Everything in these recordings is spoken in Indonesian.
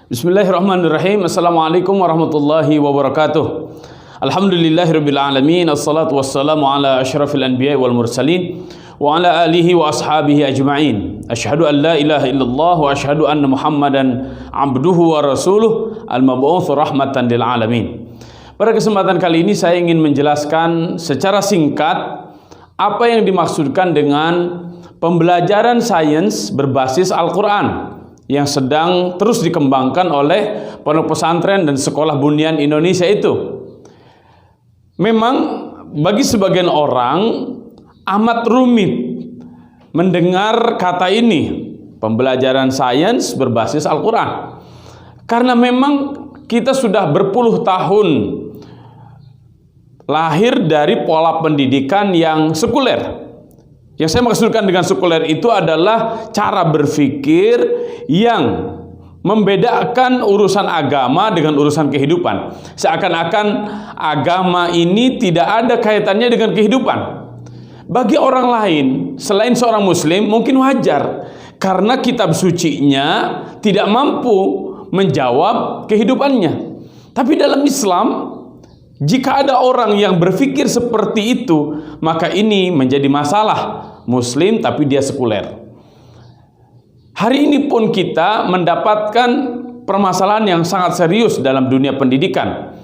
Bismillahirrahmanirrahim. Assalamualaikum warahmatullahi wabarakatuh. Alhamdulillahirabbil alamin. Assalatu wassalamu ala asyrafil anbiya'i wal mursalin wa ala alihi wa ashabihi ajma'in. Asyhadu an la ilaha illallah wa asyhadu anna Muhammadan abduhu wa rasuluh al-mab'uts rahmatan lil alamin. Pada kesempatan kali ini saya ingin menjelaskan secara singkat apa yang dimaksudkan dengan pembelajaran sains berbasis Al-Qur'an yang sedang terus dikembangkan oleh pondok pesantren dan sekolah Bunyan Indonesia itu. Memang bagi sebagian orang amat rumit mendengar kata ini, pembelajaran sains berbasis Al-Quran. Karena memang kita sudah berpuluh tahun lahir dari pola pendidikan yang sekuler. Yang saya maksudkan dengan sekuler itu adalah cara berpikir yang membedakan urusan agama dengan urusan kehidupan. Seakan-akan agama ini tidak ada kaitannya dengan kehidupan. Bagi orang lain, selain seorang muslim, mungkin wajar. Karena kitab sucinya tidak mampu menjawab kehidupannya. Tapi dalam Islam, jika ada orang yang berpikir seperti itu, maka ini menjadi masalah. Muslim tapi dia sekuler. Hari ini pun kita mendapatkan permasalahan yang sangat serius dalam dunia pendidikan.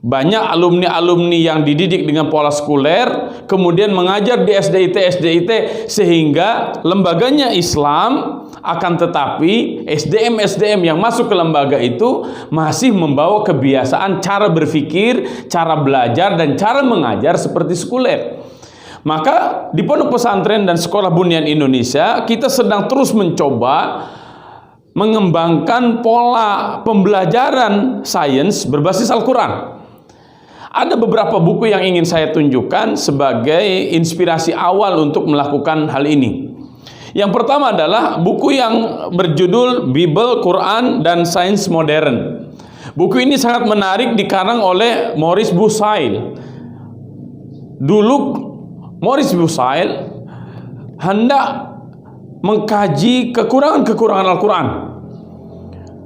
Banyak alumni-alumni yang dididik dengan pola sekuler, kemudian mengajar di SDIT sehingga lembaganya Islam, akan tetapi SDM yang masuk ke lembaga itu masih membawa kebiasaan cara berpikir, cara belajar, dan cara mengajar seperti sekuler. Maka di pondok pesantren dan sekolah Bunyan Indonesia kita sedang terus mencoba mengembangkan pola pembelajaran sains berbasis Al-Quran. Ada beberapa buku yang ingin saya tunjukkan sebagai inspirasi awal untuk melakukan hal ini. Yang pertama adalah buku yang berjudul Bible, Quran, dan Sains Modern. Buku ini sangat menarik, dikarang oleh Maurice Bucaille. Dulu Maurice Bucaille hendak mengkaji kekurangan-kekurangan Al-Quran.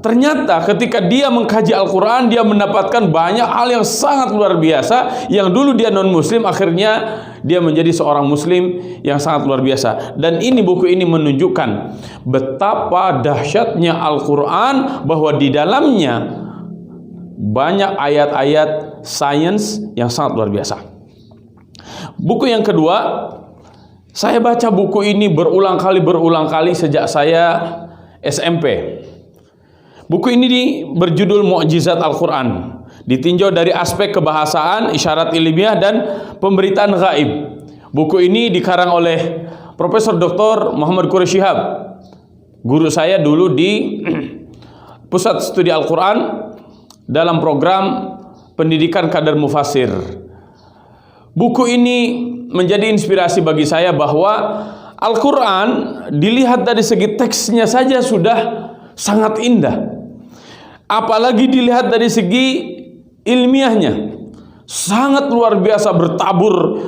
Ternyata ketika dia mengkaji Al-Quran, dia mendapatkan banyak hal yang sangat luar biasa. Yang dulu dia non-muslim, akhirnya dia menjadi seorang muslim yang sangat luar biasa. Dan ini buku ini menunjukkan betapa dahsyatnya Al-Quran, bahwa di dalamnya banyak ayat-ayat sains yang sangat luar biasa. Buku yang kedua, saya baca buku ini berulang kali sejak saya SMP. Buku ini berjudul Mukjizat Al-Quran, ditinjau dari aspek kebahasaan, isyarat ilmiah, dan pemberitaan gaib. Buku ini dikarang oleh Profesor Dr. Muhammad Quraish Shihab, guru saya dulu di Pusat Studi Al-Quran dalam program pendidikan kader mufassir. Buku ini menjadi inspirasi bagi saya bahwa Al-Quran dilihat dari segi teksnya saja sudah sangat indah. Apalagi dilihat dari segi ilmiahnya, sangat luar biasa, bertabur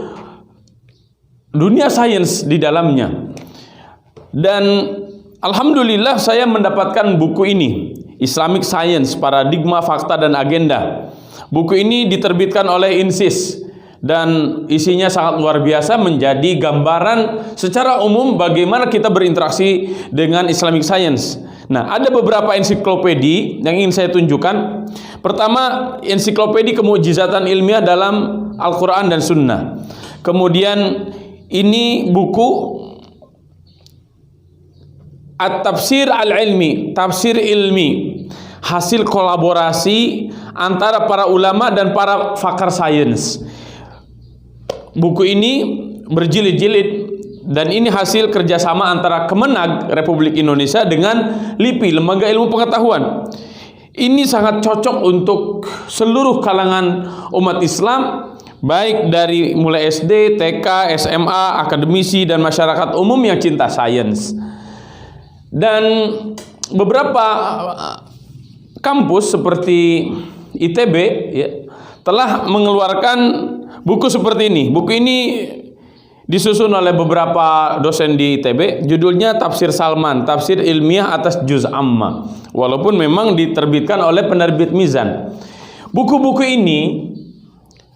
dunia sains di dalamnya. Dan alhamdulillah saya mendapatkan buku ini, Islamic Science, Paradigma, Fakta, dan Agenda. Buku ini diterbitkan oleh INSIS. Dan isinya sangat luar biasa, menjadi gambaran secara umum bagaimana kita berinteraksi dengan Islamic Science. Nah, ada beberapa ensiklopedi yang ingin saya tunjukkan. Pertama, ensiklopedi kemukjizatan ilmiah dalam Al-Quran dan Sunnah. Kemudian ini buku At-Tafsir Al-Ilmi, Tafsir Ilmi, hasil kolaborasi antara para ulama dan para pakar sains. Buku ini berjilid-jilid, dan ini hasil kerjasama antara Kemenag Republik Indonesia dengan LIPI, Lembaga Ilmu Pengetahuan. Ini sangat cocok untuk seluruh kalangan umat Islam, baik dari mulai SD, TK, SMA, akademisi, dan masyarakat umum yang cinta sains. Dan beberapa kampus seperti ITB telah mengeluarkan buku seperti ini. Buku ini disusun oleh beberapa dosen di ITB, judulnya Tafsir Salman, tafsir ilmiah atas juz amma, walaupun memang diterbitkan oleh penerbit Mizan. Buku-buku ini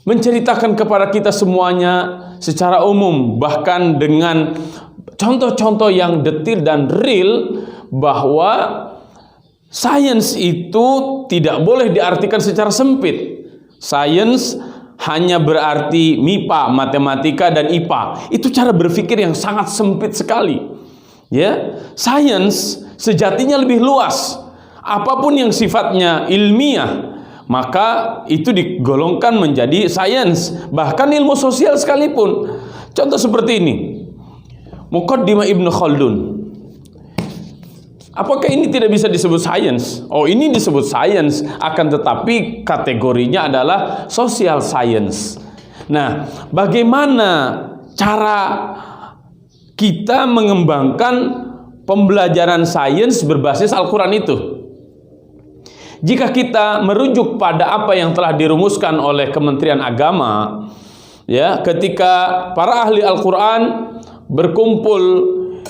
menceritakan kepada kita semuanya secara umum, bahkan dengan contoh-contoh yang detail dan real, bahwa sains itu tidak boleh diartikan secara sempit. Sains hanya berarti MIPA, matematika dan IPA. Itu cara berpikir yang sangat sempit sekali. Ya, sains sejatinya lebih luas. Apapun yang sifatnya ilmiah, maka itu digolongkan menjadi sains. Bahkan ilmu sosial sekalipun. Contoh seperti ini, Muqaddimah Ibnu Khaldun. Apakah ini tidak bisa disebut sains? Oh, ini disebut sains, akan tetapi kategorinya adalah social science. Nah, bagaimana cara kita mengembangkan pembelajaran sains berbasis Al-Quran itu? Jika kita merujuk pada apa yang telah dirumuskan oleh Kementerian Agama, ya, ketika para ahli Al-Quran berkumpul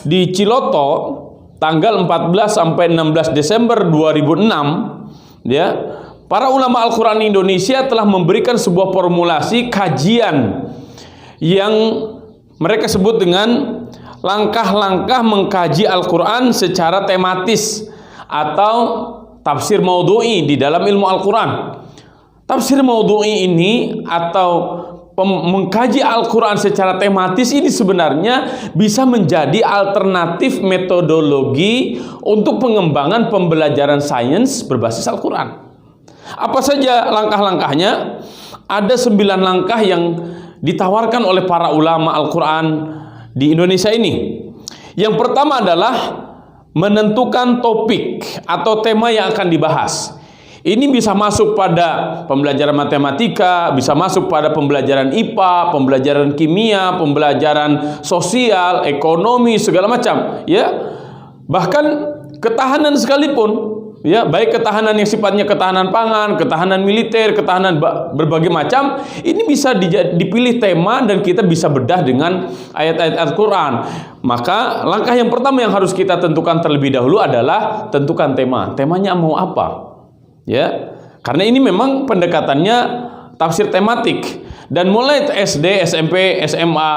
di Ciloto tanggal 14 sampai 16 Desember 2006, ya, para ulama Al-Quran Indonesia telah memberikan sebuah formulasi kajian yang mereka sebut dengan langkah-langkah mengkaji Al-Quran secara tematis atau tafsir maudhu'i di dalam ilmu Al-Quran. Tafsir maudhu'i ini atau mengkaji Al-Quran secara tematis ini sebenarnya bisa menjadi alternatif metodologi untuk pengembangan pembelajaran sains berbasis Al-Quran. Apa saja langkah-langkahnya? Ada 9 langkah yang ditawarkan oleh para ulama Al-Quran di Indonesia ini. Yang pertama adalah menentukan topik atau tema yang akan dibahas. Ini bisa masuk pada pembelajaran matematika, bisa masuk pada pembelajaran IPA, pembelajaran kimia, pembelajaran sosial, ekonomi, segala macam, ya. Bahkan ketahanan sekalipun, ya, baik ketahanan yang sifatnya ketahanan pangan, ketahanan militer, ketahanan berbagai macam, ini bisa dipilih tema dan kita bisa bedah dengan ayat-ayat Al-Quran. Maka langkah yang pertama yang harus kita tentukan terlebih dahulu adalah tentukan tema. Temanya mau apa? Ya, karena ini memang pendekatannya tafsir tematik, dan mulai SD, SMP, SMA,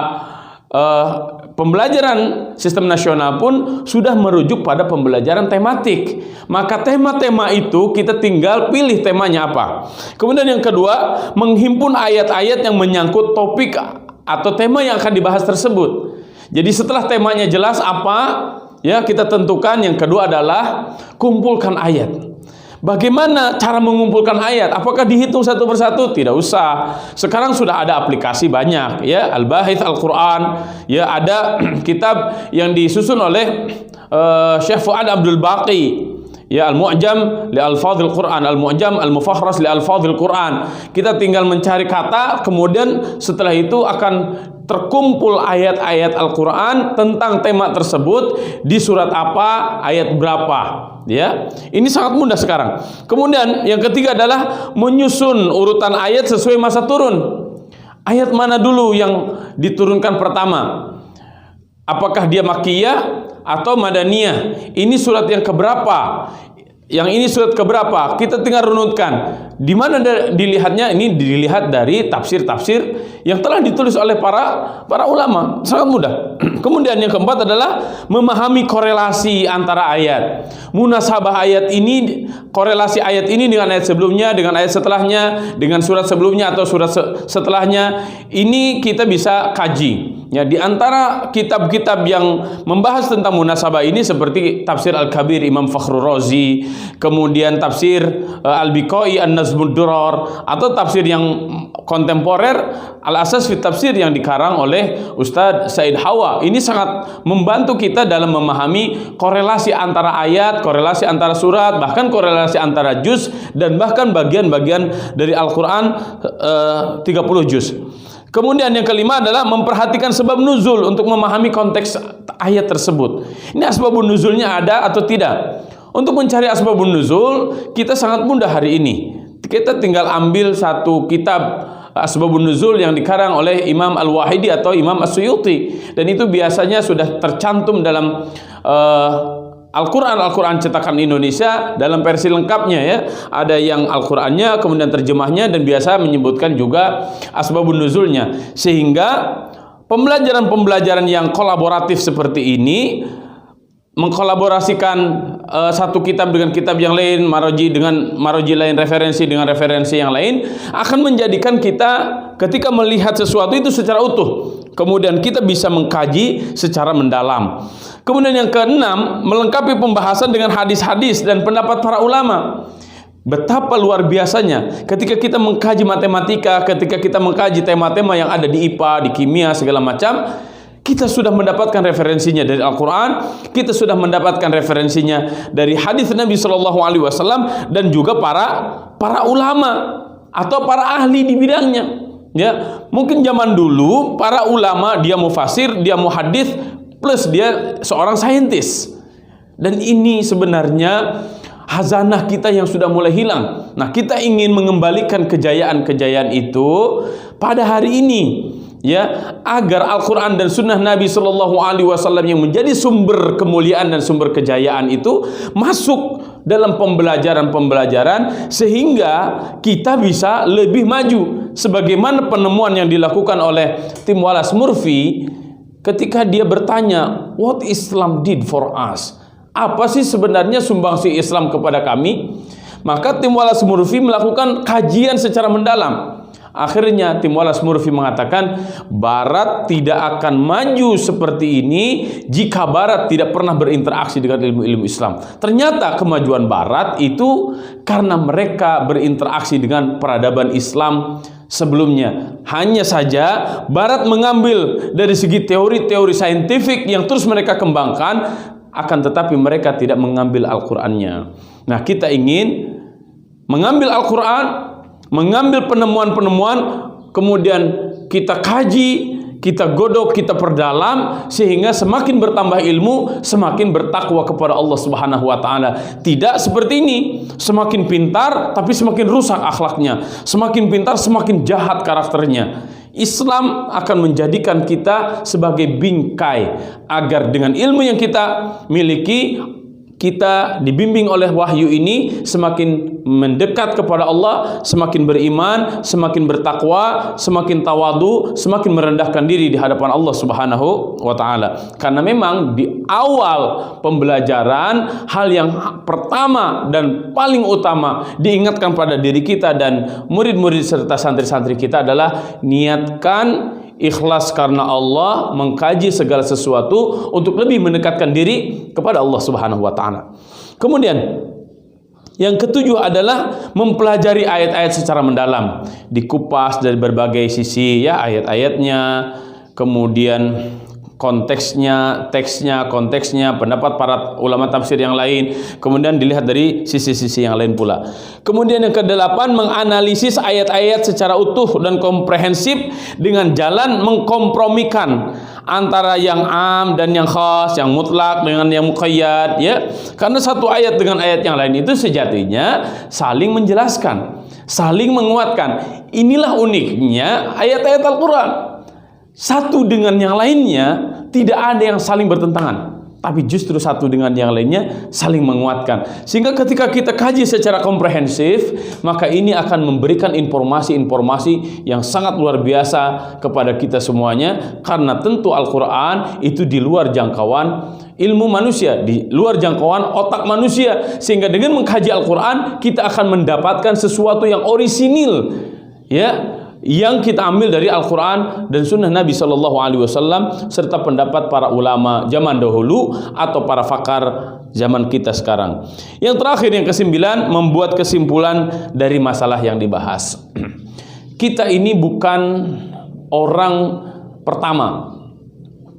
pembelajaran sistem nasional pun sudah merujuk pada pembelajaran tematik. Maka tema-tema itu kita tinggal pilih temanya apa. Kemudian yang kedua, menghimpun ayat-ayat yang menyangkut topik atau tema yang akan dibahas tersebut. Jadi setelah temanya jelas apa, ya, kita tentukan. Yang kedua adalah kumpulkan ayat. Bagaimana cara mengumpulkan ayat? Apakah dihitung satu persatu? Tidak usah. Sekarang sudah ada aplikasi banyak, ya, Al-Bahith Al-Quran, ya, ada kitab yang disusun oleh Syekh Fuad Abdul Baqi, ya, Al-Mu'jam li Al-Fadhil Quran, Al-Mu'jam Al-Mufakhras li Al-Fadhil Quran. Kita tinggal mencari kata, kemudian setelah itu akan terkumpul ayat-ayat Al-Quran tentang tema tersebut di surat apa, ayat berapa, ya. Ini sangat mudah sekarang. Kemudian yang ketiga adalah menyusun urutan ayat sesuai masa turun. Ayat mana dulu yang diturunkan pertama? Apakah dia Makkiyah atau Madaniyah? Ini surat yang keberapa? Yang ini surat keberapa? Kita tinggal runutkan. Di mana dilihatnya? Ini dilihat dari tafsir-tafsir yang telah ditulis oleh para ulama. Sangat mudah. Kemudian yang keempat adalah memahami korelasi antara ayat. Munasabah ayat ini, korelasi ayat ini dengan ayat sebelumnya, dengan ayat setelahnya, dengan surat sebelumnya atau surat setelahnya. Ini kita bisa kaji. Ya, di antara kitab-kitab yang membahas tentang munasabah ini seperti Tafsir Al-Kabir Imam Fakhrur Razi, kemudian Tafsir Al-Biqai An-Nazmud Durar, atau tafsir yang kontemporer Al-Asas fi Tafsir yang dikarang oleh Ustadz Said Hawa. Ini sangat membantu kita dalam memahami korelasi antara ayat, korelasi antara surat, bahkan korelasi antara juz, dan bahkan bagian-bagian dari Al-Quran 30 juz. Kemudian yang kelima adalah memperhatikan sebab nuzul untuk memahami konteks ayat tersebut. Ini asbabun nuzulnya ada atau tidak? Untuk mencari asbabun nuzul kita sangat mudah hari ini. Kita tinggal ambil satu kitab Asbabun Nuzul yang dikarang oleh Imam Al-Wahidi atau Imam As-Suyuti, dan itu biasanya sudah tercantum dalam Al-Quran cetakan Indonesia dalam versi lengkapnya ya. Ada yang Al-Qurannya, kemudian terjemahnya, dan biasa menyebutkan juga asbabun nuzulnya. Sehingga pembelajaran-pembelajaran yang kolaboratif seperti ini, mengkolaborasikan satu kitab dengan kitab yang lain, maroji dengan maroji lain, referensi dengan referensi yang lain, akan menjadikan kita ketika melihat sesuatu itu secara utuh, kemudian kita bisa mengkaji secara mendalam. Kemudian yang keenam, melengkapi pembahasan dengan hadis-hadis dan pendapat para ulama. Betapa luar biasanya ketika kita mengkaji matematika, ketika kita mengkaji tema-tema yang ada di IPA, di kimia, segala macam, kita sudah mendapatkan referensinya dari Al-Quran, kita sudah mendapatkan referensinya dari hadis Nabi Shallallahu Alaihi Wasallam, dan juga para ulama atau para ahli di bidangnya. Ya, mungkin zaman dulu para ulama dia mufasir, dia muhadits, plus dia seorang saintis, dan ini sebenarnya hazanah kita yang sudah mulai hilang. Nah, kita ingin mengembalikan kejayaan-kejayaan itu pada hari ini, ya, agar Al-Quran dan Sunnah Nabi Shallallahu Alaihi Wasallam yang menjadi sumber kemuliaan dan sumber kejayaan itu masuk dalam pembelajaran-pembelajaran, sehingga kita bisa lebih maju. Sebagaimana penemuan yang dilakukan oleh Tim Wallace Murphy ketika dia bertanya, what Islam did for us? Apa sih sebenarnya sumbangsi Islam kepada kami? Maka Tim Wallace Murphy melakukan kajian secara mendalam. Akhirnya Tim Wallace Murphy mengatakan, Barat tidak akan maju seperti ini jika Barat tidak pernah berinteraksi dengan ilmu-ilmu Islam. Ternyata kemajuan Barat itu karena mereka berinteraksi dengan peradaban Islam sebelumnya. Hanya saja Barat mengambil dari segi teori-teori saintifik yang terus mereka kembangkan, akan tetapi mereka tidak mengambil Al-Qur'annya. Nah, kita ingin mengambil Al-Qur'an, mengambil penemuan-penemuan, kemudian kita kaji, kita godok, kita perdalam, sehingga semakin bertambah ilmu, semakin bertakwa kepada Allah Subhanahu wa taala. Tidak seperti ini, semakin pintar tapi semakin rusak akhlaknya, semakin pintar semakin jahat karakternya. Islam akan menjadikan kita sebagai bingkai, agar dengan ilmu yang kita miliki, kita dibimbing oleh wahyu ini semakin mendekat kepada Allah, semakin beriman, semakin bertakwa, semakin tawadu, semakin merendahkan diri di hadapan Allah Subhanahu wa taala. Karena memang di awal pembelajaran, hal yang pertama dan paling utama diingatkan pada diri kita dan murid-murid serta santri-santri kita adalah niatkan ikhlas karena Allah, mengkaji segala sesuatu untuk lebih mendekatkan diri kepada Allah Subhanahu wa taala. Kemudian yang ketujuh adalah mempelajari ayat-ayat secara mendalam, dikupas dari berbagai sisi ya, ayat-ayatnya, kemudian konteksnya, teksnya, konteksnya, pendapat para ulama tafsir yang lain, kemudian dilihat dari sisi-sisi yang lain pula. Kemudian yang kedelapan, menganalisis ayat-ayat secara utuh dan komprehensif dengan jalan mengkompromikan antara yang am dan yang khas, yang mutlak dengan yang muqayyad, ya. Karena satu ayat dengan ayat yang lain itu sejatinya saling menjelaskan, saling menguatkan. Inilah uniknya ayat-ayat Al-Qur'an. Satu dengan yang lainnya tidak ada yang saling bertentangan, tapi justru satu dengan yang lainnya saling menguatkan. Sehingga ketika kita kaji secara komprehensif, maka ini akan memberikan informasi-informasi yang sangat luar biasa kepada kita semuanya. Karena tentu Al-Quran itu di luar jangkauan ilmu manusia, di luar jangkauan otak manusia. Sehingga dengan mengkaji Al-Quran, kita akan mendapatkan sesuatu yang orisinil, ya, yang kita ambil dari Al-Quran dan Sunnah Nabi Sallallahu Alaihi Wasallam serta pendapat para ulama zaman dahulu atau para pakar zaman kita sekarang. Yang terakhir, yang kesembilan, membuat kesimpulan dari masalah yang dibahas. Kita ini bukan orang pertama.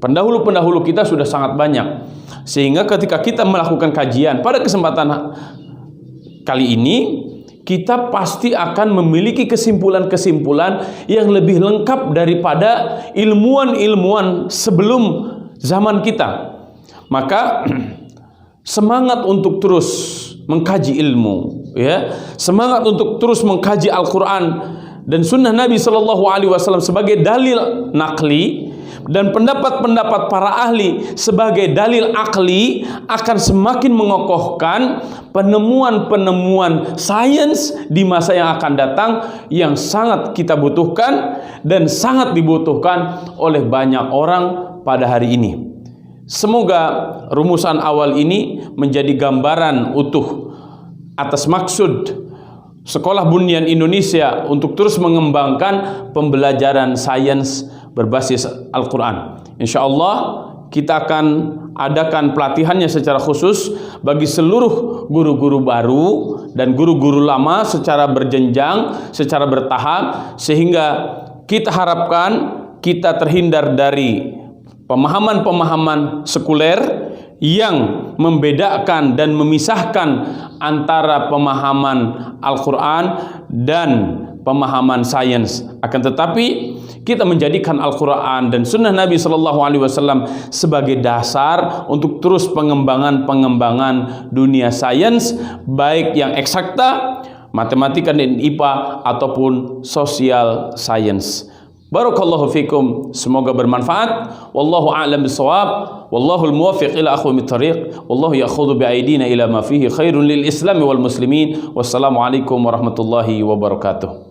Pendahulu-pendahulu kita sudah sangat banyak, sehingga ketika kita melakukan kajian pada kesempatan kali ini, kita pasti akan memiliki kesimpulan-kesimpulan yang lebih lengkap daripada ilmuwan-ilmuwan sebelum zaman kita. Maka semangat untuk terus mengkaji ilmu, ya, semangat untuk terus mengkaji Al-Quran dan sunnah Nabi Shallallahu Alaihi Wasallam sebagai dalil nakli dan pendapat-pendapat para ahli sebagai dalil akli, akan semakin mengokohkan penemuan-penemuan sains di masa yang akan datang, yang sangat kita butuhkan dan sangat dibutuhkan oleh banyak orang pada hari ini. Semoga rumusan awal ini menjadi gambaran utuh atas maksud Sekolah Bunyan Indonesia untuk terus mengembangkan pembelajaran sains berbasis Al-Quran. Insya Allah kita akan adakan pelatihannya secara khusus bagi seluruh guru-guru baru dan guru-guru lama secara berjenjang, secara bertahap, sehingga kita harapkan kita terhindar dari pemahaman-pemahaman sekuler yang membedakan dan memisahkan antara pemahaman Al-Quran dan pemahaman sains. Akan tetapi kita menjadikan Al-Quran dan Sunnah Nabi Shallallahu Alaihi Wasallam sebagai dasar untuk terus pengembangan dunia sains, baik yang eksakta, matematika dan IPA, ataupun sosial sains. Barakallahu fikum, semoga bermanfaat. Wallahu a'lam bishawab. Wallahul muwaffiq ila aqwamit thariq. Wallahu ya'khudhu bi aydina ila ma fihi khairun lil Islam wal muslimin. Wassalamu alaikum warahmatullahi wabarakatuh.